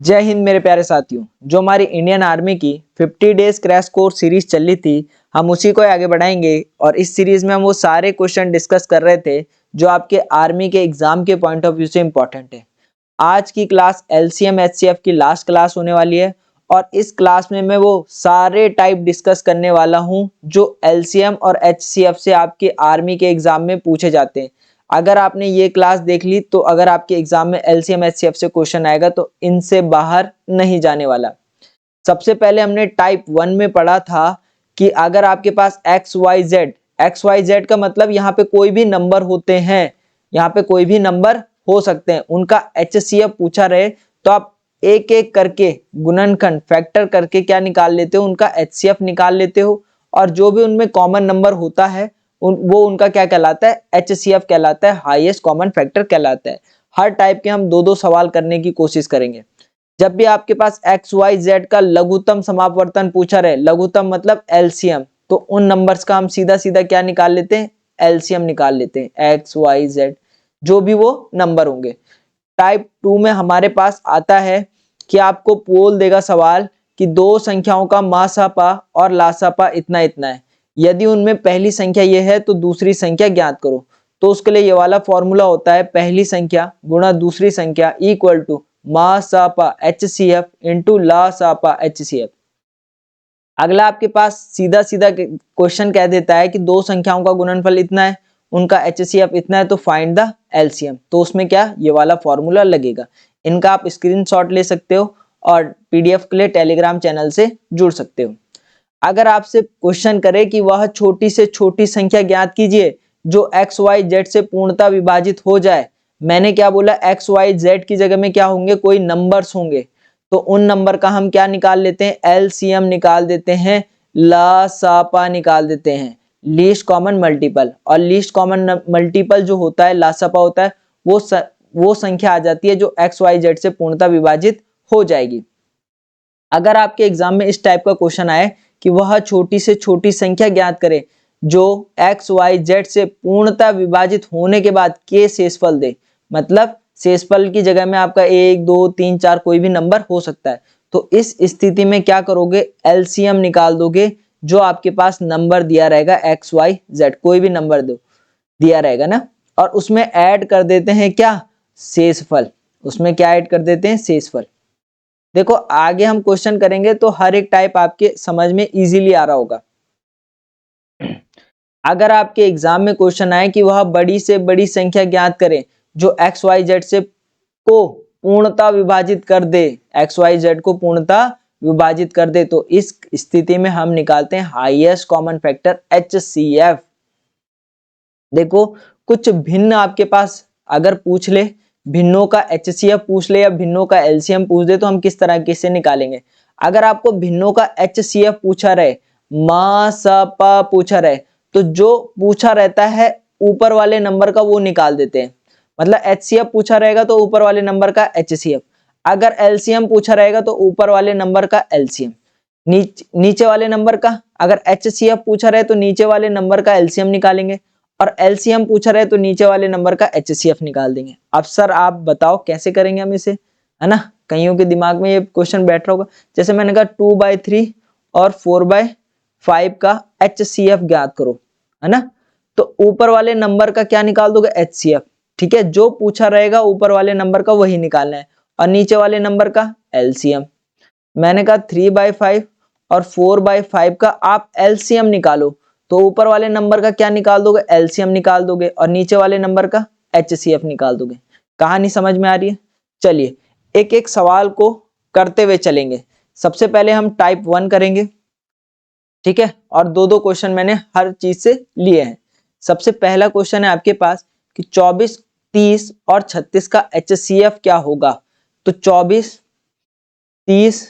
जय हिंद मेरे प्यारे साथियों। जो हमारी इंडियन आर्मी की 50 डेज क्रैश कोर्स सीरीज चल रही थी, हम उसी को आगे बढ़ाएंगे। और इस सीरीज में हम वो सारे क्वेश्चन डिस्कस कर रहे थे जो आपके आर्मी के एग्जाम के पॉइंट ऑफ व्यू से इंपॉर्टेंट है। आज की क्लास एलसीएम एचसीएफ की लास्ट क्लास होने वाली है और इस क्लास में मैं वो सारे टाइप डिस्कस करने वाला हूँ जो एलसीएम और एचसीएफ से आपके आर्मी के एग्जाम में पूछे जाते हैं। अगर आपने ये क्लास देख ली तो अगर आपके एग्जाम में एलसीएम एचसीएफ से क्वेश्चन आएगा तो इनसे बाहर नहीं जाने वाला। सबसे पहले हमने टाइप 1 में पढ़ा था कि अगर आपके पास एक्स वाई जेड का मतलब यहाँ पे कोई भी नंबर होते हैं, यहाँ पे कोई भी नंबर हो सकते हैं, उनका एचसीएफ पूछा रहे तो आप एक एक करके गुणनखंड फैक्टर करके क्या निकाल लेते हो, उनका एचसीएफ निकाल लेते हो। और जो भी उनमें कॉमन नंबर होता है वो उनका क्या कहलाता है, एचसीएफ कहलाता है, हाईएस्ट कॉमन फैक्टर कहलाता है। हर टाइप के हम दो दो सवाल करने की कोशिश करेंगे। जब भी आपके पास एक्स वाई जेड का लघुत्तम समापवर्तन पूछा रहे, लघुत्तम मतलब एलसीएम, तो उन नंबर्स का हम सीधा सीधा क्या निकाल लेते हैं, एलसीएम निकाल लेते हैं। एक्स वाई जेड जो भी वो नंबर होंगे। टाइप 2 में हमारे पास आता है कि आपको बोल देगा सवाल कि दो संख्याओं का मासापा और लासापा इतना इतना है, यदि उनमें पहली संख्या ये है तो दूसरी संख्या ज्ञात करो। तो उसके लिए ये वाला फॉर्मूला होता है, पहली संख्या गुणा दूसरी संख्या इक्वल टू मासापा एचसीएफ इंटू लासापा एचसीएफ। अगला आपके पास सीधा सीधा क्वेश्चन कह देता है कि दो संख्याओं का गुणनफल इतना है, उनका एचसीएफ इतना है, तो फाइंड द एलसीएम। तो उसमें क्या ये वाला फॉर्मूला लगेगा। इनका आप स्क्रीनशॉट ले सकते हो और पीडीएफ के लिए टेलीग्राम चैनल से जुड़ सकते हो। अगर आपसे क्वेश्चन करे कि वह छोटी से छोटी संख्या ज्ञात कीजिए जो एक्स वाई जेड से पूर्णतः विभाजित हो जाए, मैंने क्या बोला, एक्स वाई जेड की जगह में क्या होंगे, कोई नंबर्स होंगे, तो उन नंबर का हम क्या निकाल लेते हैं, एलसीएम निकाल देते हैं, लासापा निकाल देते हैं, लीस्ट कॉमन मल्टीपल। और लीस्ट कॉमन मल्टीपल जो होता है, लासापा होता है, वो संख्या आ जाती है जो एक्स वाई जेड से पूर्णतः विभाजित हो जाएगी। अगर आपके एग्जाम में इस टाइप का क्वेश्चन आए कि वह छोटी से छोटी संख्या ज्ञात करे जो एक्स वाई जेड से पूर्णतः विभाजित होने के बाद के शेषफल दे, मतलब शेषफल की जगह में आपका 1 2 3 4 कोई भी नंबर हो सकता है, तो इस स्थिति में क्या करोगे, एलसीएम निकाल दोगे जो आपके पास नंबर दिया रहेगा एक्स वाई जेड, कोई भी नंबर दो दिया रहेगा ना, और उसमें ऐड कर देते हैं क्या, शेषफल। उसमें क्या ऐड कर देते हैं, शेषफल। देखो आगे हम क्वेश्चन करेंगे तो हर एक टाइप आपके समझ में इजीली आ रहा होगा। अगर आपके एग्जाम में क्वेश्चन आए कि वह बड़ी से बड़ी संख्या ज्ञात करें जो एक्स वाई जेड से को पूर्णतः विभाजित कर दे, एक्स वाई जेड को पूर्णतः विभाजित कर दे, तो इस स्थिति में हम निकालते हैं हाईएस्ट कॉमन फैक्टर एचसीएफ। देखो कुछ भिन्न आपके पास अगर पूछ ले, भिन्नों का एचसीएफ पूछ ले या भिन्नों का एलसीएम पूछ दे, तो हम किस तरह से निकालेंगे। अगर आपको भिन्नों का एचसीएफ पूछा रहे, मासापा पूछा रहे, तो जो पूछा रहता है ऊपर वाले नंबर का वो निकाल देते हैं। मतलब एचसीएफ पूछा रहेगा तो ऊपर वाले नंबर का एचसीएफ, अगर एलसीएम पूछा रहेगा तो ऊपर वाले नंबर का एलसीएम, नीचे वाले नंबर का, अगर एचसीएफ पूछा रहे तो नीचे वाले नंबर का एलसीएम निकालेंगे, और एलसीएम पूछा रहे तो नीचे वाले नंबर का एचसीएफ निकाल देंगे। अब सर आप बताओ कैसे करेंगे हम इसे, है ना। कईयों के दिमाग में ये क्वेश्चन बैठ रहा होगा, जैसे मैंने कहा 2/3 और 4/5 का एचसीएफ ज्ञात करो, है ना। तो ऊपर वाले नंबर का क्या निकाल दोगे, एचसीएफ, ठीक है। जो पूछा रहेगा ऊपर वाले नंबर का वही निकालना है, और नीचे वाले नंबर का एलसीएम। मैंने कहा 3/5 और 4/5 का आप एलसीएम निकालो, तो ऊपर वाले नंबर का क्या निकाल दोगे, एलसीएम निकाल दोगे, और नीचे वाले नंबर का एचसीएफ निकाल दोगे। कहानी समझ में आ रही है। चलिए एक एक सवाल को करते हुए चलेंगे। सबसे पहले हम टाइप 1 करेंगे, ठीक है, और दो दो क्वेश्चन मैंने हर चीज से लिए हैं। सबसे पहला क्वेश्चन है आपके पास कि 24, 30 और 36 का एचसीएफ क्या होगा। तो 24, 30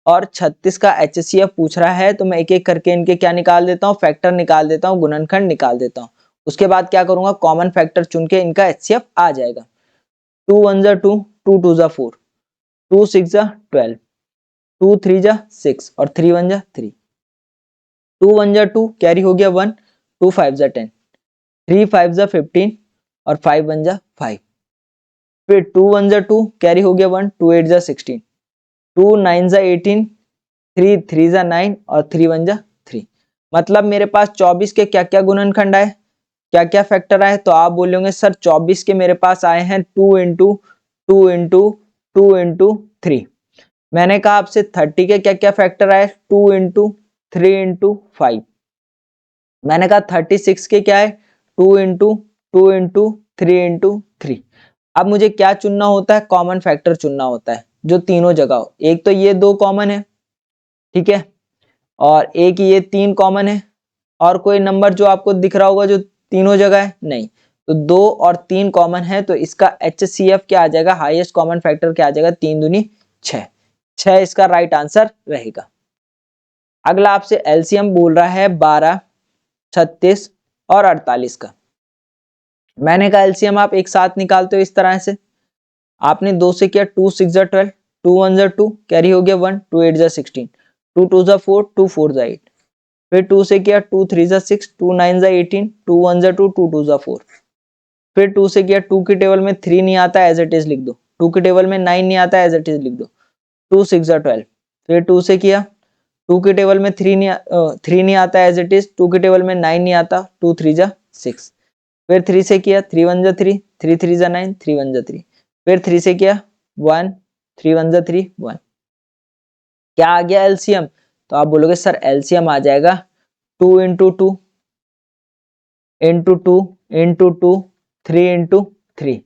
और 36 का एचसीएफ पूछ रहा है, तो मैं एक एक करके इनके क्या निकाल देता हूँ, फैक्टर निकाल देता हूँ, गुणनखंड निकाल देता हूँ। उसके बाद क्या करूंगा, कॉमन फैक्टर चुन के इनका एचसीएफ आ जाएगा। 2 1 जा 2, 2 2 जा 4, 2 6 जा 12, 2 3 जा 6 और 3 1 जा 3, 2 1 जा 2 कैरी हो गया 1, 2 5 जा 10, 3 5 जा 15 और 5 1 जा 5, फिर 2 1 जा 2 कैरी हो गया 1, 2 8 जा 16, 2 9 जा 18, 3 3 जा 9 और 3 1 जा 3। मतलब मेरे पास 24 के क्या क्या गुणनखंड आए, क्या क्या फैक्टर आए, तो आप बोलोगे सर 24 के मेरे पास आए हैं 2 इंटू 2 इंटू 2 इंटू 3। मैंने कहा आपसे 30 के क्या क्या फैक्टर आए, 2 इंटू 3 इंटू 5। मैंने कहा 36 के क्या है, 2 इंटू 2 इंटू 3 इंटू 3। अब मुझे क्या चुनना होता है, कॉमन फैक्टर चुनना होता है जो तीनों जगह हो। एक तो ये 2 कॉमन है, ठीक है, और एक ये 3 कॉमन है, और कोई नंबर जो आपको दिख रहा होगा जो तीनों जगह है, नहीं। तो 2 और 3 कॉमन है, तो इसका HCF क्या आ जाएगा, हाईएस्ट कॉमन फैक्टर क्या आ जाएगा, 3 दूनी 6। 6 इसका राइट आंसर रहेगा। अगला आपसे एलसीएम बोल रहा है 12, 36 और 48 का। मैंने कहा एलसीएम आप एक साथ निकालते हो इस तरह से, आपने 2 से किया 2 6 जा 12, 2 1 जा 2, कैरी हो गया 1, 2 8 जा 16, 2 2 जा 4, 2 4 जा 8, फिर 2 से किया 2 3 जा 6, 2 9 जा 18, 2 1 जा 2, 2 2 जा 4, फिर 2 से किया 2 की टेबल में 3 नहीं आता एज इट इज लिख दो, 2 की टेबल में 9 नहीं आता एज इट इज लिख दो, 2 6 जा 12, फिर 2 से किया 2 की टेबल में 3 नहीं आता एज इट इज, 2 की टेबल में 9 नहीं आता, 2 3 जा 6, फिर 3 से किया 3 1 जा 3, 3 3 जा 9, 3 1 जा 3, फिर 3 से किया 1, 3 1 जा 3 1। क्या आ गया एलसीएम, तो आप बोलोगे सर एलसीएम आ जाएगा 2 इंटू 2 इंटू 2 इंटू 2 3 इंटू 3।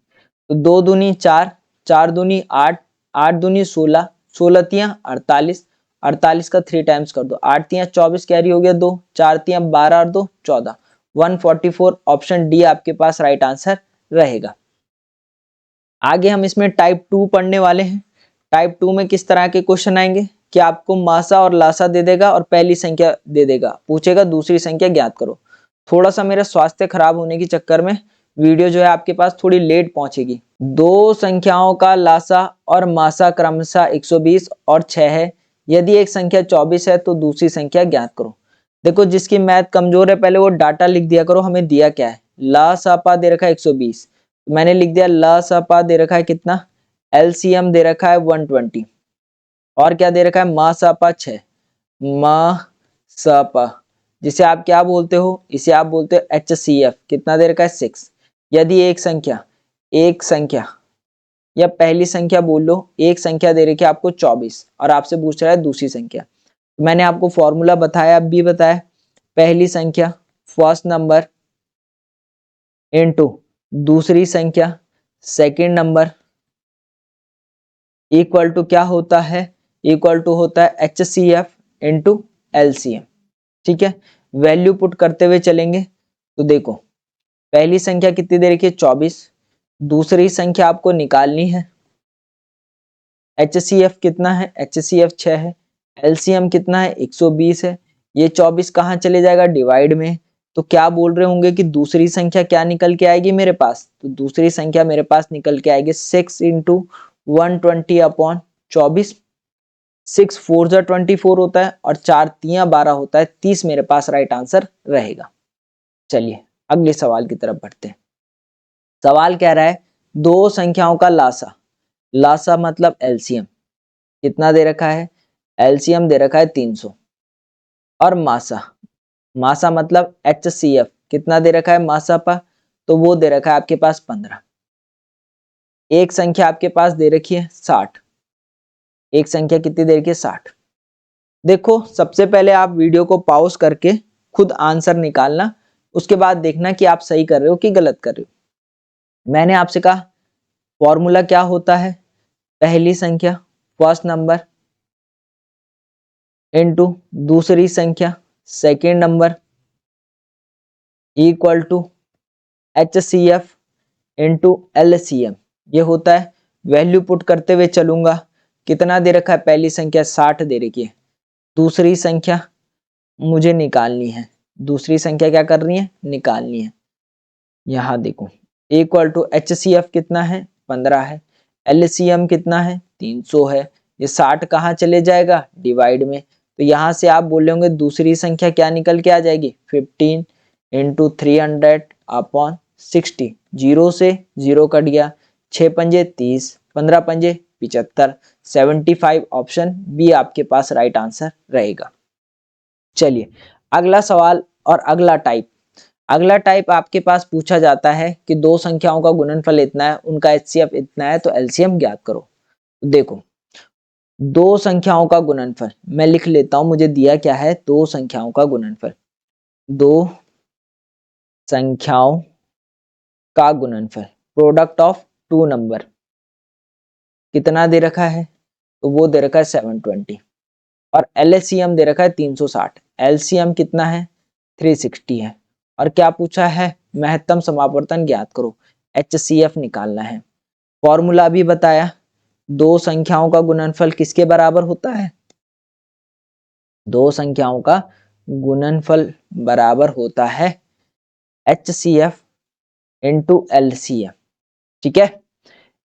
तो 2 दूनी 4, 4 दूनी 8, 8 दूनी 16, 16 तियां 48, 48 का 3 टाइम्स कर दो, 8 तियां 24 कैरी हो गया 2, 4 तियां 12 और 2 14, 144। ऑप्शन डी आपके पास राइट आंसर रहेगा। आगे हम इसमें टाइप 2 पढ़ने वाले हैं। टाइप 2 में किस तरह के क्वेश्चन आएंगे कि आपको मासा और लासा दे देगा और पहली संख्या दे देगा, पूछेगा दूसरी संख्या ज्ञात करो। थोड़ा सा मेरा स्वास्थ्य खराब होने के चक्कर में वीडियो जो है आपके पास थोड़ी लेट पहुंचेगी। दो संख्याओं का लासा और मासा क्रमशः 120 और 6 है। यदि एक संख्या 24 है तो दूसरी संख्या ज्ञात करो। देखो जिसकी मैथ कमजोर है पहले वो डाटा लिख दिया करो, हमें दिया क्या है, ला सा पा दे रखा है 120, मैंने लिख दिया ला सा पा दे रखा है कितना, एलसीएम दे रखा है 120, और क्या दे रखा है मा सा पा 6, मा सा पा, जिसे आप क्या बोलते हो, इसे आप बोलते हो HCF, कितना दे रखा है 6। यदि एक संख्या या पहली संख्या बोल लो, एक संख्या दे रखी है आपको 24 और आपसे पूछ रहा है दूसरी संख्या, तो मैंने आपको फॉर्मूला बताया, अब भी बताया, पहली संख्या फर्स्ट नंबर इनटू दूसरी संख्या सेकंड नंबर इक्वल टू क्या होता है, इक्वल टू होता है HCF इनटू LCM। ठीक है, वैल्यू पुट करते हुए चलेंगे। तो देखो पहली संख्या कितनी दे रखी है 24, दूसरी संख्या आपको निकालनी है, HCF कितना है, HCF 6 है, LCM कितना है 120 है, ये 24 कहाँ चले जाएगा डिवाइड में, तो क्या बोल रहे होंगे कि दूसरी संख्या क्या निकल के आएगी मेरे पास, तो दूसरी संख्या मेरे पास निकल के आएगी 6 इंटू 120 अपॉन 24, 6 4 जा 24 होता है और 4 तियां 12 होता है, 30 मेरे पास राइट आंसर रहेगा। चलिए अगले सवाल की तरफ बढ़ते हैं। सवाल कह रहा है दो संख्याओं का लासा, लासा मतलब एलसीएम कितना दे रखा है, एलसीएम दे रखा है 300, और मासा, मासा मतलब HCF कितना दे रखा है मासा पा, तो वो दे रखा है आपके पास 15। एक संख्या आपके पास दे रखी है 60, एक संख्या कितनी दे रखी है 60। देखो सबसे पहले आप वीडियो को पॉज करके खुद आंसर निकालना, उसके बाद देखना कि आप सही कर रहे हो कि गलत कर रहे हो। मैंने आपसे कहा फॉर्मूला क्या होता है, पहली संख्या फर्स्ट नंबर इनटू दूसरी संख्या second number equal to HCF into LCM, ये होता है। वैल्यू पुट करते हुए चलूंगा, कितना दे रखा है, पहली संख्या 60 दे रखी है, दूसरी संख्या मुझे निकालनी है, दूसरी संख्या क्या करनी है, निकालनी है। यहाँ देखो इक्वल टू HCF कितना है 15 है, LCM कितना है 300 है, ये 60 कहाँ चले जाएगा डिवाइड में, तो यहाँ से आप बोलेंगे दूसरी संख्या क्या निकल के आ जाएगी 15 इंटू 300 अपॉन 60, जीरो से जीरो कट गया, 6 पंजे 30, 15 पंजे 75, 75 ऑप्शन बी आपके पास राइट आंसर रहेगा। चलिए अगला सवाल और अगला टाइप आपके पास पूछा जाता है कि दो संख्याओं का गुणनफल इतना है, उनका एचसीएफ इतना है, तो एलसीएम ज्ञात करो। देखो दो संख्याओं का गुणनफल मैं लिख लेता हूं, मुझे दिया क्या है, दो संख्याओं का गुणनफल, दो संख्याओं का गुणनफल, प्रोडक्ट ऑफ टू नंबर कितना दे रखा है, तो वो दे रखा है 720 और एलसीएम दे रखा है 360, एलसीएम कितना है 360 है। और क्या पूछा है, महत्तम समापवर्तन ज्ञात करो, एचसीएफ निकालना है। फॉर्मूला भी बताया, दो संख्याओं का गुणनफल किसके बराबर होता है, दो संख्याओं का गुणनफल बराबर होता है एचसीएफ इंटू एलसीएम। ठीक है,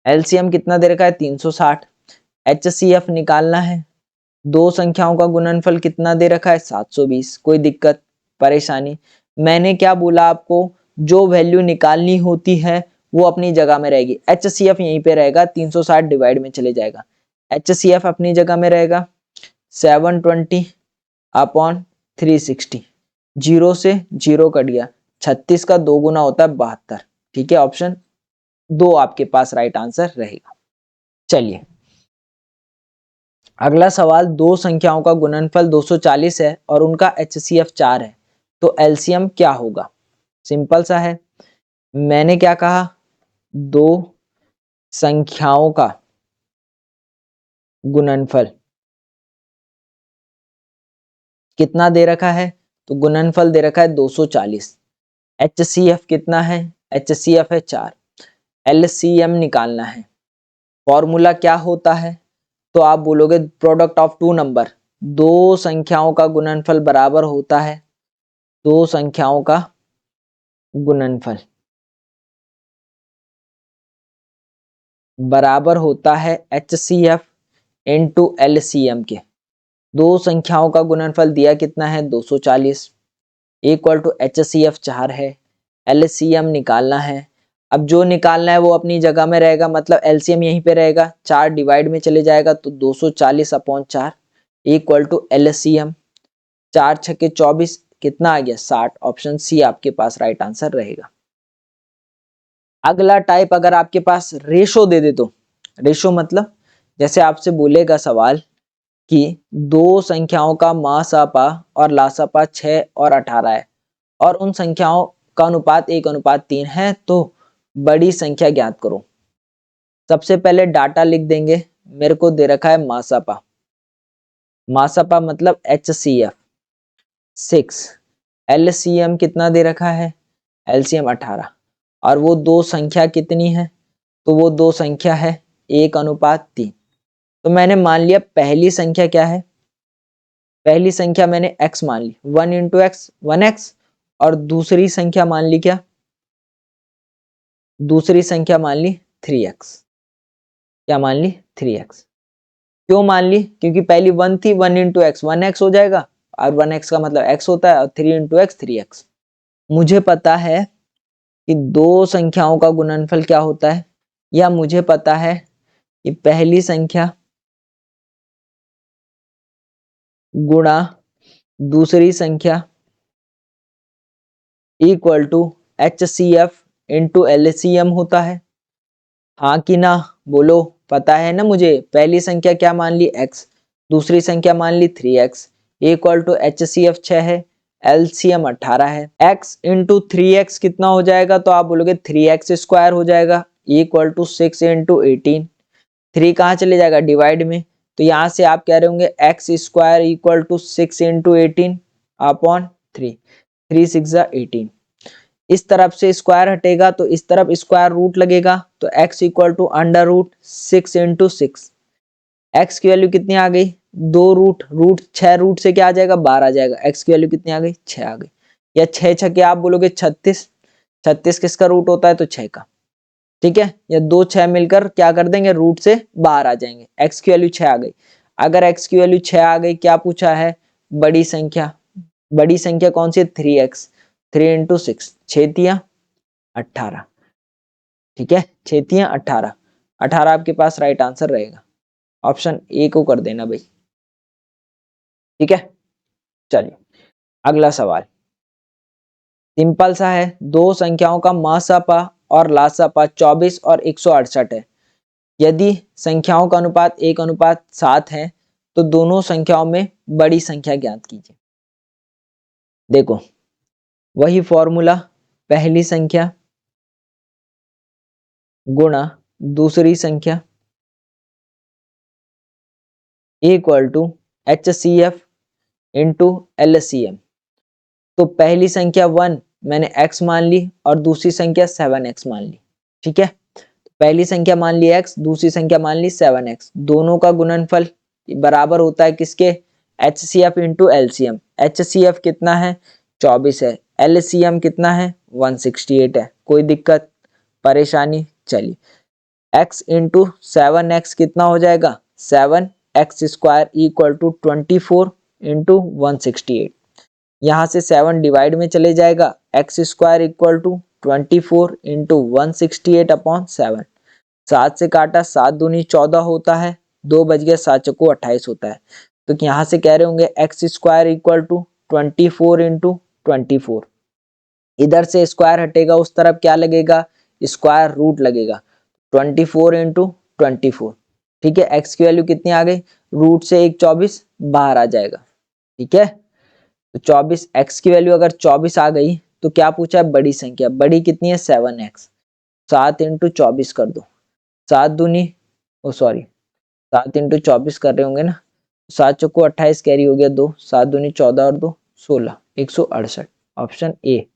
एलसीएम कितना दे रखा है 360, एचसीएफ निकालना है, दो संख्याओं का गुणनफल कितना दे रखा है 720। कोई दिक्कत परेशानी, मैंने क्या बोला आपको, जो वैल्यू निकालनी होती है वो अपनी जगह में रहेगी, एचसीएफ यहीं पे रहेगा, 360 डिवाइड में चले जाएगा, एचसीएफ अपनी जगह में रहेगा 720 अपॉन 360, जीरो से जीरो कट गया, 36 का दो गुना होता है 72। ठीक है, ऑप्शन दो आपके पास राइट आंसर रहेगा। चलिए अगला सवाल, दो संख्याओं का गुणनफल 240 है और उनका एचसीएफ 4 है, तो एलसीएम क्या होगा। सिंपल सा है, मैंने क्या कहा, दो संख्याओं का गुणनफल कितना दे रखा है, तो गुणनफल दे रखा है 240, एचसीएफ कितना है, एचसीएफ है 4, एलसीएम निकालना है। फॉर्मूला क्या होता है, तो आप बोलोगे प्रोडक्ट ऑफ टू नंबर, दो संख्याओं का गुणनफल बराबर होता है, दो संख्याओं का गुणनफल बराबर होता है एचसीएफ इंटू एलसीएम के। दो संख्याओं का गुणनफल दिया कितना है 240 इक्वल टू एचसीएफ 4 है, एलसीएम निकालना है। अब जो निकालना है वो अपनी जगह में रहेगा, मतलब एलसीएम यहीं पे रहेगा, 4 डिवाइड में चले जाएगा तो 240 अपॉन 4 इक्वल टू एलसीएम 4 छक्के 24 कितना आ गया 60, ऑप्शन सी आपके पास राइट आंसर रहेगा। अगला टाइप अगर आपके पास रेशो दे दे, तो रेशो मतलब जैसे आपसे बोलेगा सवाल कि दो संख्याओं का मासापा और लासापा 6 और 18 है और उन संख्याओं का अनुपात 1:3 है, तो बड़ी संख्या ज्ञात करो। सबसे पहले डाटा लिख देंगे, मेरे को दे रखा है मासापा, मासापा मतलब एचसीएफ 6, एलसीएम कितना दे रखा है, एलसीएम 18, और वो दो संख्या कितनी है, तो वो दो संख्या है 1:3। तो मैंने मान लिया पहली संख्या क्या है, पहली संख्या मैंने x मान ली, 1 इंटू एक्स 1x, और दूसरी संख्या मान ली क्या, दूसरी संख्या मान ली 3x, क्या मान ली 3x। क्यों मान ली, क्योंकि पहली 1 थी, 1 इंटू एक्स 1x हो जाएगा, और 1x का मतलब x होता है, और 3 इंटू एक्स 3x। मुझे पता है कि दो संख्याओं का गुणनफल क्या होता है, या मुझे पता है कि पहली संख्या गुणा दूसरी संख्या equal to HCF into LCM होता है। हाँ कि ना बोलो, पता है ना मुझे, पहली संख्या क्या मान ली x, दूसरी संख्या मान ली 3x इक्वल टू एचसीएफ 6 है, एलसीएम 18 है। x इंटू 3x कितना हो जाएगा, तो आप बोलोगे 3x स्क्वायर हो जाएगा इक्वल टू 6 इंटू 18, 3 कहाँ चले जाएगा डिवाइड में, तो यहाँ से आप कह रहे होंगे x square equal to 6 into 18 upon 3, 3 6 18। इस तरफ से स्क्वायर हटेगा तो इस तरफ स्क्वायर रूट लगेगा, तो x equal to under root 6 into 6, x की वैल्यू कितनी आ गई, दो रूट 6 रूट से क्या आ जाएगा 12 आ जाएगा, x की वैल्यू कितनी आ गई 6 आ गई, या 6 छके आप बोलोगे 36, 36 किसका रूट होता है, तो 6 का। ठीक है, या दो 6 मिलकर क्या कर देंगे रूट से बाहर आ जाएंगे, x की वैल्यू 6 आ गई। अगर x की वैल्यू 6 आ गई, क्या पूछा है, बड़ी संख्या, बड़ी संख्या कौन सी है 3x, 3 इंटू 6, 6 18। ठीक है, 6 18, 18 आपके पास राइट आंसर रहेगा। ऑप्शन ए को कर देना भाई। ठीक है, चलिए अगला सवाल सिंपल सा है। दो संख्याओं का महसपा और लासपा 24 और 168 है। यदि संख्याओं का अनुपात 1:7 है तो दोनों संख्याओं में बड़ी संख्या ज्ञात कीजिए। देखो वही फॉर्मूला, पहली संख्या गुणा दूसरी संख्या equal to HCF into LCM। तो पहली संख्या 1 मैंने x मान ली और दूसरी संख्या 7x मान ली। ठीक है, पहली संख्या मान ली x, दूसरी संख्या मान ली 7x। दोनों का गुणनफल बराबर होता है किसके? HCF into LCM। HCF कितना है? 24 है। LCM कितना है? 168 है। कोई दिक्कत परेशानी? चलिए x इंटू 7x कितना हो जाएगा? 7x square equal to 24 into 168। यहाँ से 7 डिवाइड में चले जाएगा, x square equal to 24 into 168 upon 7। 7 से काटा, 7 दूनी 14 होता है, 2 बज गया, 7 चौको 28 होता है। तो यहाँ से कह रहे होंगे x square equal to 24 into 24। इधर से स्क्वायर हटेगा, उस तरफ क्या लगेगा? स्क्वायर रूट लगेगा। 24 इंटू 24। ठीक है, एक्स की वैल्यू कितनी आ गई? रूट से एक 24 बाहर आ जाएगा। ठीक है, तो 24 x की वैल्यू अगर 24 आ गई तो क्या पूछा है? बड़ी संख्या। बड़ी कितनी है? 7x। 7 इंटू 24 कर दो, 7 दूनी ओ सॉरी 7 इंटू 24 कर रहे होंगे ना, 7 चौको 28 कैरी हो गया 2, 7 दूनी 14 और 2 16, 168 ऑप्शन ए।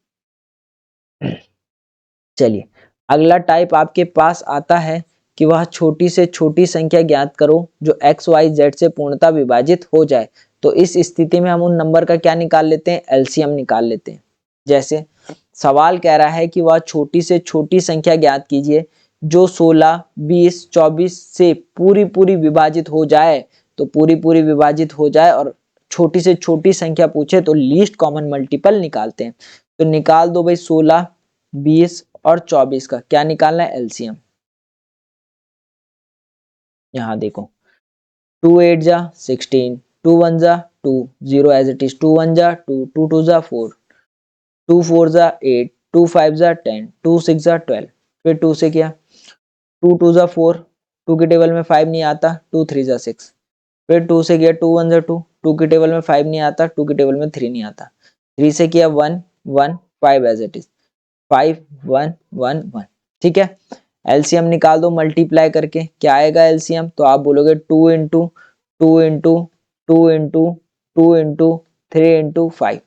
चलिए अगला टाइप आपके पास आता है कि वह छोटी से छोटी संख्या ज्ञात करो जो x y z से पूर्णतः विभाजित हो जाए। तो इस स्थिति में हम उन नंबर का क्या निकाल लेते हैं? एलसीएम निकाल लेते हैं। जैसे सवाल कह रहा है कि वह छोटी से छोटी संख्या ज्ञात कीजिए जो 16, 20, 24 से पूरी पूरी विभाजित हो जाए। तो पूरी पूरी विभाजित हो जाए और छोटी से छोटी संख्या पूछे तो लीस्ट कॉमन मल्टीपल निकालते हैं। तो निकाल दो भाई 16, 20 और 24 का क्या निकालना है? एलसीएम। यहाँ देखो 2 8 जा 16, 2 1 जा 2, 0 एज इट इज, 2 1 जा 2, 2 2 जा 4, 2 4 जा 8, 2 5 जा 10, 2 6 जा 12। फिर 2 से किया, 2 2 जा 4, 2 के टेबल में 5 नहीं आता, 2 3 जा 6। फिर 2 से किया, 2 1 जा 2, 2 के टेबल में 5 नहीं आता, 2 के टेबल में 3 नहीं आता। 3 से किया 1 1 5 एज इट इज, 5 1 1 1। ठीक है, एलसीएम निकाल दो मल्टीप्लाई करके, क्या आएगा एलसीएम? तो आप बोलोगे 2 into 2 into 2 into 2 into 3 into 5।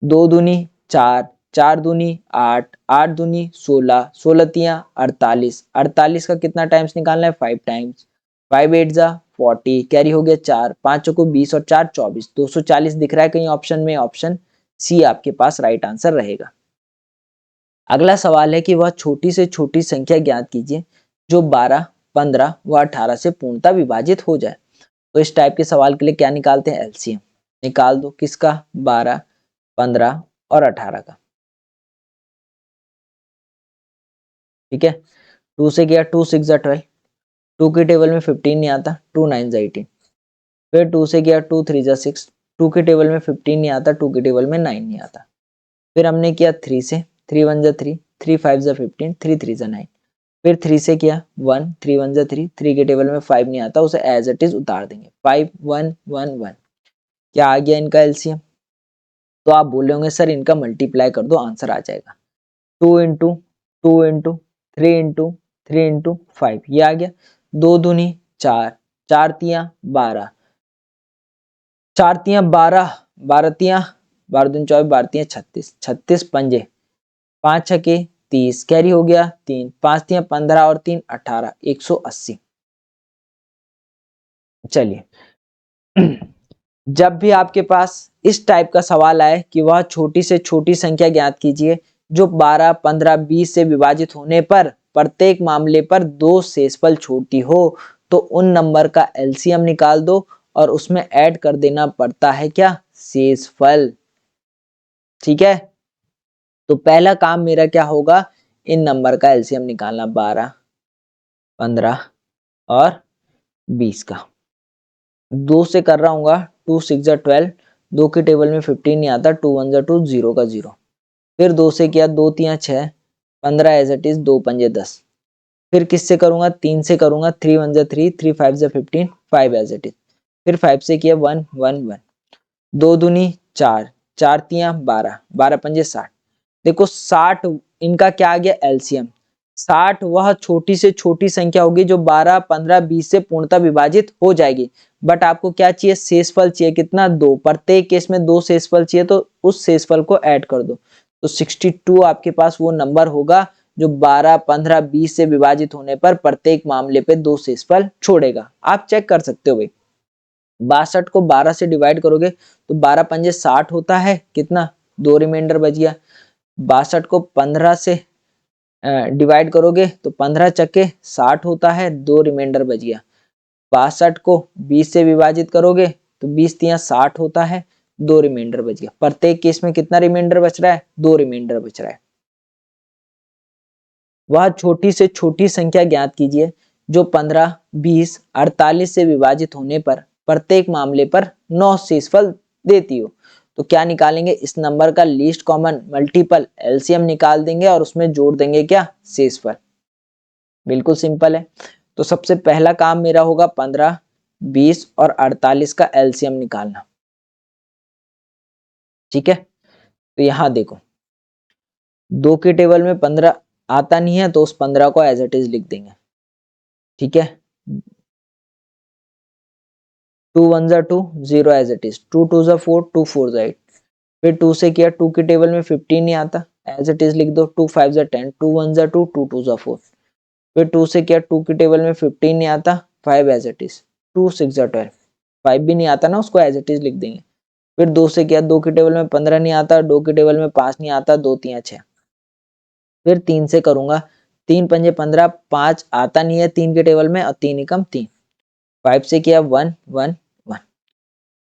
2 दूनी 4, 4 दूनी 8, 8 दूनी 16, 16 तिया 48, 48 का कितना टाइम्स निकालना है? 5 टाइम्स। 5 8 जा 40, कैरी हो गया 4, 5 को 20 और 4 24, 240 दिख रहा है कहीं ऑप्शन में? ऑप्शन सी आपके पास राइट आंसर रहेगा। अगला सवाल है कि वह छोटी से छोटी संख्या ज्ञात कीजिए जो 12, 15 व 18 से पूर्णतः विभाजित हो जाए। तो इस टाइप के सवाल के लिए क्या निकालते हैं? एलसीएम निकाल दो। किसका? 12, 15 और 18 का। ठीक है, 2 से किया, 2 6 जा 12, 2 के टेबल में 15 नहीं आता, 2 9 जा 18। फिर 2 से किया, 2 3 जा 6, 2 के टेबल में 15 नहीं आता, 2 के टेबल में 9 नहीं आता। फिर हमने किया 3 से, 3 1 जा 3, 3 5 जा 15, 3 3 जा 9। फिर 3 से किया 1, 3 1 जा 3, 3 के टेबल में 5 नहीं आता, उसे एज इट इज उतार देंगे। 5 1 1 1। क्या आ गया इनका एलसीएम? तो आप बोल रहे होंगे सर इनका मल्टीप्लाई कर दो आंसर आ जाएगा। 2 इंटू 2 इंटू 3 इंटू 3 इंटू 5, ये आ गया। 2 दूनी 4, 4 तिया 12, 4 तिया 12, 12 तिया 12 दूनी 24, 12 तिया 36, 36 पंजे, 5 छके 30, कैरी हो गया 3, 5 तिया 15 और 3 18, 180। चलिए जब भी आपके पास इस टाइप का सवाल आए कि वह छोटी से छोटी संख्या ज्ञात कीजिए जो 12, 15, 20 से विभाजित होने पर प्रत्येक मामले पर 2 शेषफल छोटी हो, तो उन नंबर का एलसीएम निकाल दो और उसमें ऐड कर देना पड़ता है क्या? शेषफल। ठीक है, तो पहला काम मेरा क्या होगा? इन नंबर का एलसीएम निकालना, 12, 15 और 20 का। 2 से कर रहा हूँ 2 6 12, 2 के टेबल में 15 नहीं आता, 2 1 2, 0 का 0। फिर 2 से किया, 2 3 6, 15 एज इट इज, 2 पंजे 10। फिर किससे करूंगा, 3 से करूंगा, 3 1 3, 3 5 15, 5 एज इट इज। फिर 5 से किया 1 1 1, 2 दूनी 4, 4 तियां 12, 12 पंजे 60। देखो 60 इनका क्या आ गया, एलसीएम। 60 वह छोटी से छोटी संख्या होगी जो 12 15 20 से पूर्णतः विभाजित हो जाएगी। बट आपको क्या चाहिए, शेषफल चाहिए, कितना, 2। प्रत्येक केस में 2 शेषफल चाहिए, तो उस शेषफल को ऐड कर दो। तो 62 आपके पास वो नंबर होगा जो 12 15 20 से विभाजित होने पर प्रत्येक मामले पे 2 शेषफल छोड़ेगा। आप चेक कर सकते हो भाई। 62 को 12 से डिवाइड करोगे तो 12 पंजे 60 होता है, कितना, 2 रिमाइंडर बच गया। 62 को 15 से डिवाइड करोगे तो 15 चक्के 60 होता है, 2 रिमाइंडर बच गया। 62 को 20 से विभाजित करोगे तो 20 तियां 60 होता है, 2 रिमाइंडर बच गया। प्रत्येक केस में कितना रिमाइंडर बच रहा है, 2 रिमाइंडर बच रहा है। वह छोटी से छोटी संख्या ज्ञात कीजिए जो 15 20 48 से विभाजित होने पर प्रत्येक मामले पर 9 शेषफल देती हो। तो क्या निकालेंगे, इस नंबर का लीस्ट कॉमन मल्टीपल एलसीएम निकाल देंगे और उसमें जोड़ देंगे क्या, शेषफल। बिल्कुल सिंपल है। तो सबसे पहला काम मेरा होगा 15 20 और 48 का एलसीएम निकालना। ठीक है, तो यहां देखो 2 के टेबल में 15 आता नहीं है, तो उस 15 को एज इट इज लिख देंगे। ठीक है, 2 1 2, 0 एज इट इज, 2 2 4, 2 4 8। फिर 2 से किया, 2 के टेबल में 15 नहीं आता, एज इट इज लिख दो, 2 5 10, 2 1 2, 2 2 4। फिर 2 से किया, 2 के टेबल में 15 नहीं आता, 5 एज इट इज, 2 6 12। 5 भी नहीं आता ना, उसको एज इट इज लिख देंगे। फिर 2 से किया, 2 के टेबल में 15 नहीं आता, 2 के टेबल में 5 नहीं आता, 2 3 6। फिर 3 से करूंगा, 3 पंजे 15, 5 आता नहीं है 3 के टेबल में, और 3 एकम 3। 5 से किया 1 1 1,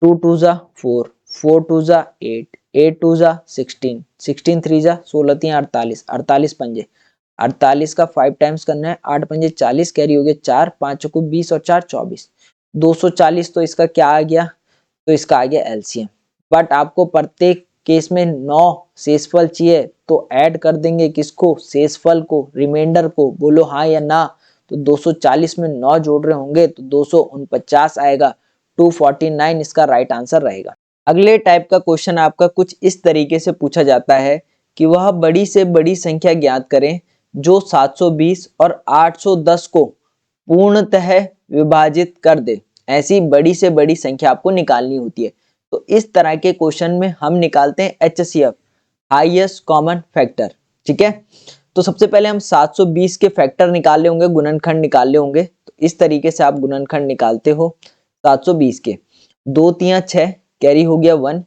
2 2 जा 4, 4 2 जा 8, 8 2 जा 16, 16 3 जा 16 3 48, 48 पंजे 48 का 5 टाइम्स करना है, 8 पंजे 40, कैरी हो गया 4, 5 चौको 20 और 4 24, 240। तो इसका क्या आ गया, तो इसका आ गया एलसीएम। बट आपको प्रत्येक केस में 9 शेषफल चाहिए, तो ऐड कर देंगे किसको, शेषफल को, रिमाइंडर को। बोलो हाँ या ना। तो 240 में 9 जोड़ रहे होंगे तो 249 आएगा, 249 इसका राइट आंसर रहेगा। अगले टाइप का क्वेश्चन आपका कुछ इस तरीके से पूछा जाता है कि वह बड़ी से बड़ी संख्या ज्ञात करें जो 720 और 810 को पूर्णतः विभाजित कर दे। ऐसी बड़ी से बड़ी संख्या आपको निकालनी होती है। तो इस तरह के क्वेश्चन में हम निकालते हैं एचसीएफ, हाईएस्ट कॉमन फैक्टर। ठीक है, तो सबसे पहले हम 720 के फैक्टर निकाल ले होंगे, गुणनखंड निकाल ले होंगे। तो इस तरीके से आप गुणनखंड निकालते हो 720 के। 2 3 6, कैरी हो गया 1,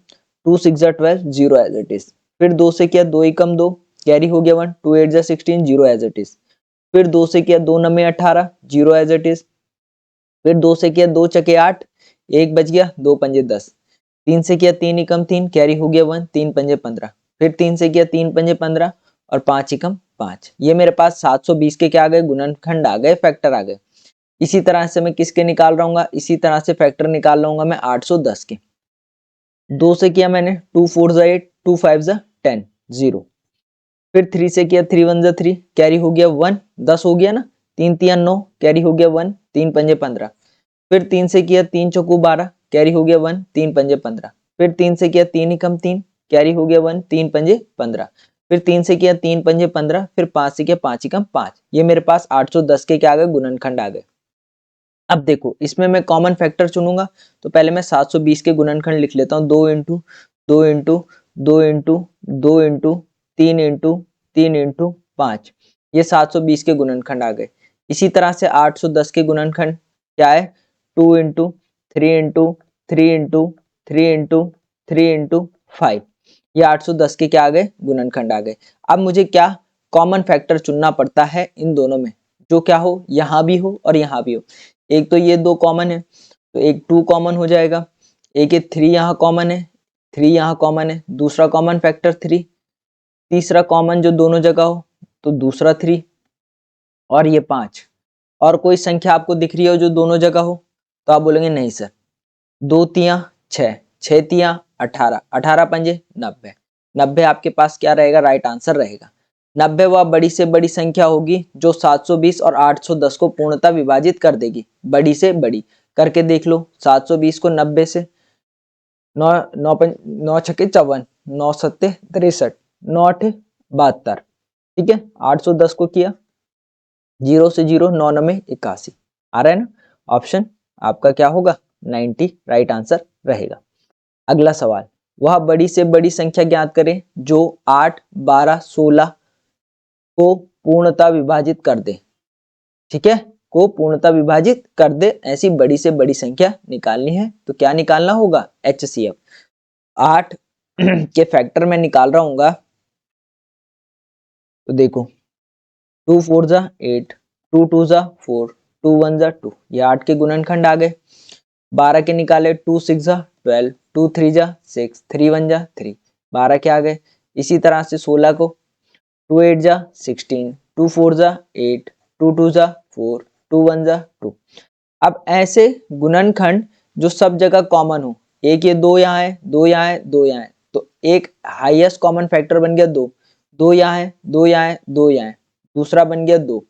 2 6 12, 0 एज इट इज। फिर 2 से किया, 2 एकम 2, कैरी हो गया 1, 2 8 16, 0 एज इट इज। फिर 2 से किया, 2 9 18, 0 एज इट इज। फिर 2 से किया, 2 चके 8, 1 बच गया, 2 पंजे 10। 3 से किया, 3 एकम 3, कैरी हो गया 1, 3 पंजे 15। फिर 3 से किया, 3 पंजे 15 और 5 एकम 5। ये मेरे पास 720 के क्या आ गए, गुणनखंड आ गए, फैक्टर आ गए। इसी तरह से मैं किसके निकाल रहा हूँ, इसी तरह से फैक्टर निकाल रहा मैं 810 के। 2 से किया मैंने, 2 4 8, 2 5 10, 0। फिर 3 से किया, 3 1 3, कैरी हो गया 1, 10 हो गया ना, 3 3 9, कैरी हो गया 1, 3 पंजे 15। फिर 3 से किया, 3 चौको 12, कैरी हो गया 1, 3 पंजे 15। फिर 3 से किया, 3 एकम 3, कैरी हो गया 1, 3 पंजे 15। फिर 3 से किया, 3 पंजे 15। फिर 5 से किया, 5 एकम 5। ये मेरे पास 810 के क्या आ गए, गुणनखंड आ गए। अब देखो इसमें मैं कॉमन फैक्टर चुनूंगा, तो पहले मैं 720 के गुणनखंड लिख लेता हूँ। 2 into 2 into 2 into 2 into 3 into 3 into 5, ये 720 के गुणनखंड आ गए। इसी तरह से 810 के गुणनखंड क्या है, 2 into 3 into 3 into 3 into 3 into 5, ये 810 के क्या आ गए, गुणनखंड आ गए। अब मुझे क्या कॉमन फैक्टर चुनना पड़ता है इन दोनों में, जो क्या हो, यहाँ भी हो और यहाँ भी हो। एक तो ये 2 कॉमन है, तो एक 2 कॉमन हो जाएगा। एक ये 3 यहाँ कॉमन है, 3 यहाँ कॉमन है, दूसरा कॉमन फैक्टर 3। तीसरा कॉमन जो दोनों जगह हो, तो दूसरा 3, और ये 5। और कोई संख्या आपको दिख रही हो जो दोनों जगह हो, तो आप बोलेंगे नहीं सर। 2 तियां 6, 6 तियां 18, 18 पंजे 90, 90 आपके पास क्या रहेगा, राइट आंसर रहेगा। 90 वह बड़ी से बड़ी संख्या होगी जो 720 और 810 को पूर्णतः विभाजित कर देगी। बड़ी से बड़ी करके देख लो, 720 को 90 से, 9 छक्के 54, 9 सत्ते 63, 9 आठे 72, ठीक है। 810 को किया 0 से 0, 9 नवे 81, आ रहा है ना। ऑप्शन आपका क्या होगा, 90 राइट आंसर रहेगा। अगला सवाल, वह बड़ी से बड़ी संख्या ज्ञात करें जो 8, 12, 16 को पूर्णतः विभाजित कर दे, ठीक है, को पूर्णतः विभाजित कर दे, ऐसी बड़ी से बड़ी संख्या निकालनी है। तो क्या निकालना होगा, HCF। 8 के फैक्टर में निकाल रहा हूँ, तो देखो 2 4 जा 8, 2 2 जा 4, 2 1 जा 2, ये 8 के गुणनखंड आ गए। 12 के निकाले, 2 6 जा 12, 2 3 जा 6, 3 1 जा 3, 12 के आ गए। इसी तरह से 16 को 2 8 जा 16, 2 4 जा 8, 2 2 जा 4, 2 1 जा 2। अब ऐसे गुणनखंड जो सब जगह कॉमन हो, एक ये 2 यहाँ है, 2 यहाँ है, 2 यहाँ है, तो एक हाईएस्ट कॉमन फैक्टर बन गया 2, 2 यहाँ है, 2 यहाँ है, 2 यहाँ है, दूसरा बन गया 2,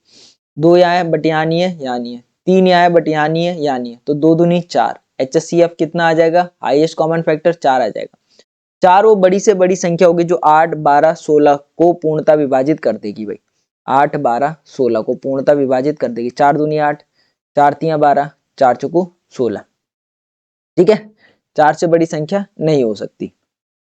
2 यहाँ है बट यहाँ नहीं है, यहाँ नहीं है, 3 यहाँ है बट यहाँ नहीं है, यहाँ नहीं है, तो 2 दूनी 4। HCF कितना आ जाएगा, हाईएस्ट कॉमन फैक्टर 4 आ जाएगा। 4 वो बड़ी से बड़ी संख्या होगी जो 8, 12, 16 को पूर्णतः विभाजित कर देगी भाई। 8, 12, 16 को पूर्णतः विभाजित कर देगी। 4 दूनी 8, 4 तियां 12, 4 चौको 16, ठीक है। 4 से बड़ी संख्या नहीं हो सकती।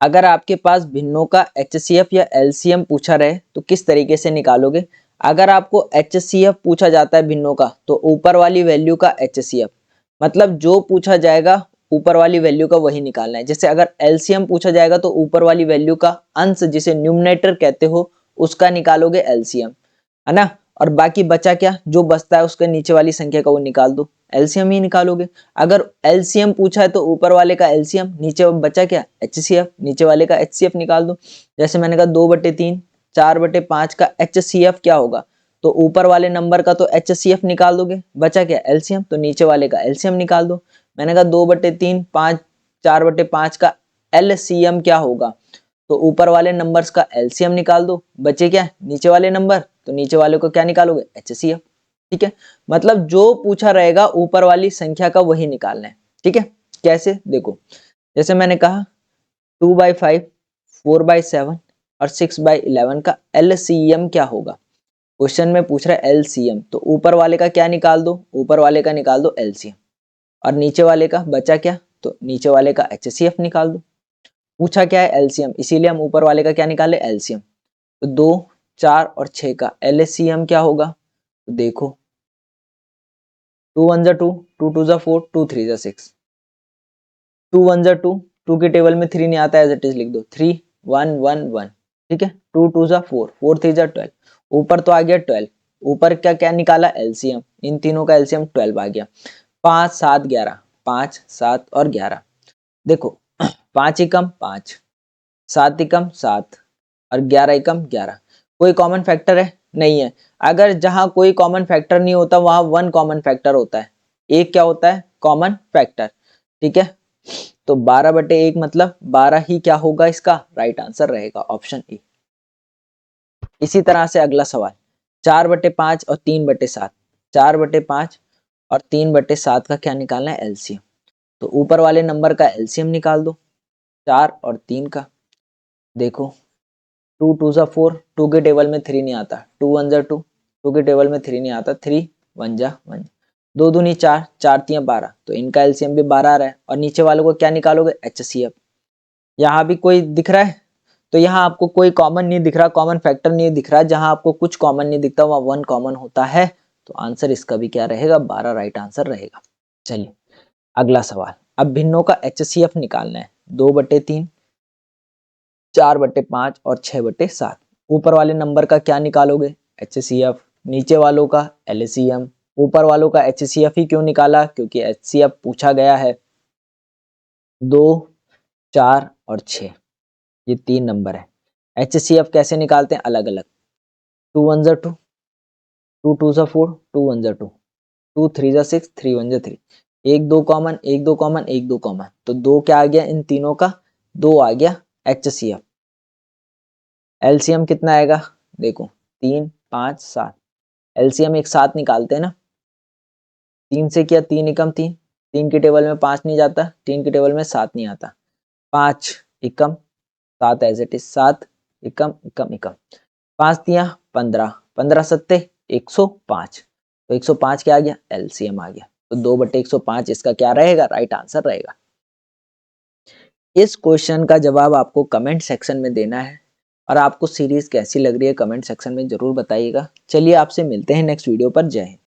अगर आपके पास भिन्नों का HCF या LCM पूछा रहे तो किस तरीके से निकालोगे। अगर आपको HCF पूछा जाता है भिन्नों का, तो ऊपर वाली वैल्यू का HCF, मतलब जो पूछा जाएगा ऊपर वाली वैल्यू का वही निकालना है। जैसे अगर LCM पूछा जाएगा तो ऊपर वाली वैल्यू का अंश, जिसे न्यूमरेटर कहते हो, उसका निकालोगे LCM, है ना। और बाकी बचा क्या, जो बचता है उसके नीचे वाली संख्या का वो निकाल दो, LCM ही निकालोगे। अगर LCM पूछा है तो ऊपर वाले का LCM, नीचे बचा क्या, HCF, नीचे वाले का HCF निकाल दो। जैसे मैंने कहा 2/3, 4/5 का HCF क्या होगा, तो ऊपर वाले नंबर का तो HCF निकाल दोगे, बचा क्या, LCM, तो नीचे वाले का LCM निकाल दो। मैंने कहा 2/3, 5, 4/5 का LCM क्या होगा, तो ऊपर वाले नंबर्स का LCM निकाल दो, बचे क्या, नीचे वाले नंबर, तो नीचे वाले को क्या निकालोगे, HCF, ठीक है। मतलब जो पूछा रहेगा ऊपर वाली संख्या का वही निकालना है, ठीक है। कैसे, देखो जैसे मैंने कहा 2/5, 4/7 और 6/11 का LCM क्या होगा। क्वेश्चन में पूछ रहा है LCM, तो ऊपर वाले का क्या निकाल दो, ऊपर वाले का निकाल दो LCM, और नीचे वाले का बचा क्या, तो नीचे वाले का HCF निकाल दो। पूछा क्या है, LCM, इसीलिए हम ऊपर वाले का क्या निकाले, LCM। तो 2, 4 और 6 का LCM क्या होगा, तो देखो 2 1 जा 2, 2 2 जा 4, 2 3 जा 6, 2 1 जा 2, 2 के टेबल में 3 नहीं आता, एज इट इज लिख दो, 3 1 1 1, ठीक है। 2 2 जा 4, 4 3 जा 12, ऊपर तो आ गया 12, ऊपर क्या क्या निकाला, LCM, इन तीनों का LCM 12 आ गया। 5 7 11, 5 7 और 11, देखो 5 एकम 5, 7 एकम 7 और 11 एकम 11, कोई कॉमन फैक्टर है, नहीं है। अगर जहां कोई कॉमन फैक्टर नहीं होता वहां 1 कॉमन फैक्टर होता है, एक क्या होता है, कॉमन फैक्टर, ठीक है। तो 12/1 मतलब 12 ही क्या होगा, इसका राइट आंसर रहेगा ऑप्शन ए। इसी तरह से अगला सवाल, 4/5 और 3/7, 4/5 और 3/7 का क्या निकालना है, LCM। तो ऊपर वाले नंबर का LCM निकाल दो, 4 और 3 का, देखो 2 2 जा 4, 2 के टेबल में 3 नहीं आता, 2 1 जा 2, 2 के टेबल में 3 नहीं आता, 3 1 जा 1, 2 दूनी 4, 4 तियां 12, तो इनका LCM भी 12 आ रहा है। और नीचे वालों को क्या निकालोगे, HCF। यहाँ भी कोई दिख रहा है, तो यहाँ आपको कोई कॉमन नहीं दिख रहा, कॉमन फैक्टर नहीं दिख रहा, जहां आपको कुछ कॉमन नहीं दिखता वहां 1 कॉमन होता है, तो आंसर इसका भी क्या रहेगा, 12 राइट आंसर रहेगा। चलिए अगला सवाल, अब भिन्नों का HCF निकालना है, 2/3, 4/5 और 6/7। ऊपर वाले नंबर का क्या निकालोगे, HCF, नीचे वालों का LCM। ऊपर वालों का HCF ही क्यों निकाला, क्योंकि HCF पूछा गया है। 2, 4 और 6, ये 3 नंबर है। HCF कैसे निकालते हैं, अलग अलग, 2 1 जा 2, 2 2 जा 4, 2 1 जा 2, 2 3 जा 6, 3 1 जा 3, एक दो कॉमन, एक दो कॉमन, एक दो कॉमन, तो दो क्या आ गया इन तीनों का, दो आ गया HCF। एलसीएम कितना आएगा, देखो 3 5 7, एलसीएम एक साथ निकालते हैं ना, 3 से किया 3 एकम 3, 3 की टेबल में 5 नहीं जाता, 3 की टेबल में 7 नहीं आता, 5 एकम 7 एज इट इज, 7 एकम एकम एकम, 5 दिया 15, 15 सत्ते 105, तो 105 क्या आ गया, एलसीएम आ गया, तो 2/105 इसका क्या रहेगा, राइट आंसर रहेगा। इस क्वेश्चन का जवाब आपको कमेंट सेक्शन में देना है और आपको सीरीज कैसी लग रही है कमेंट सेक्शन में जरूर बताइएगा। चलिए आपसे मिलते हैं नेक्स्ट वीडियो पर, जय हिंद।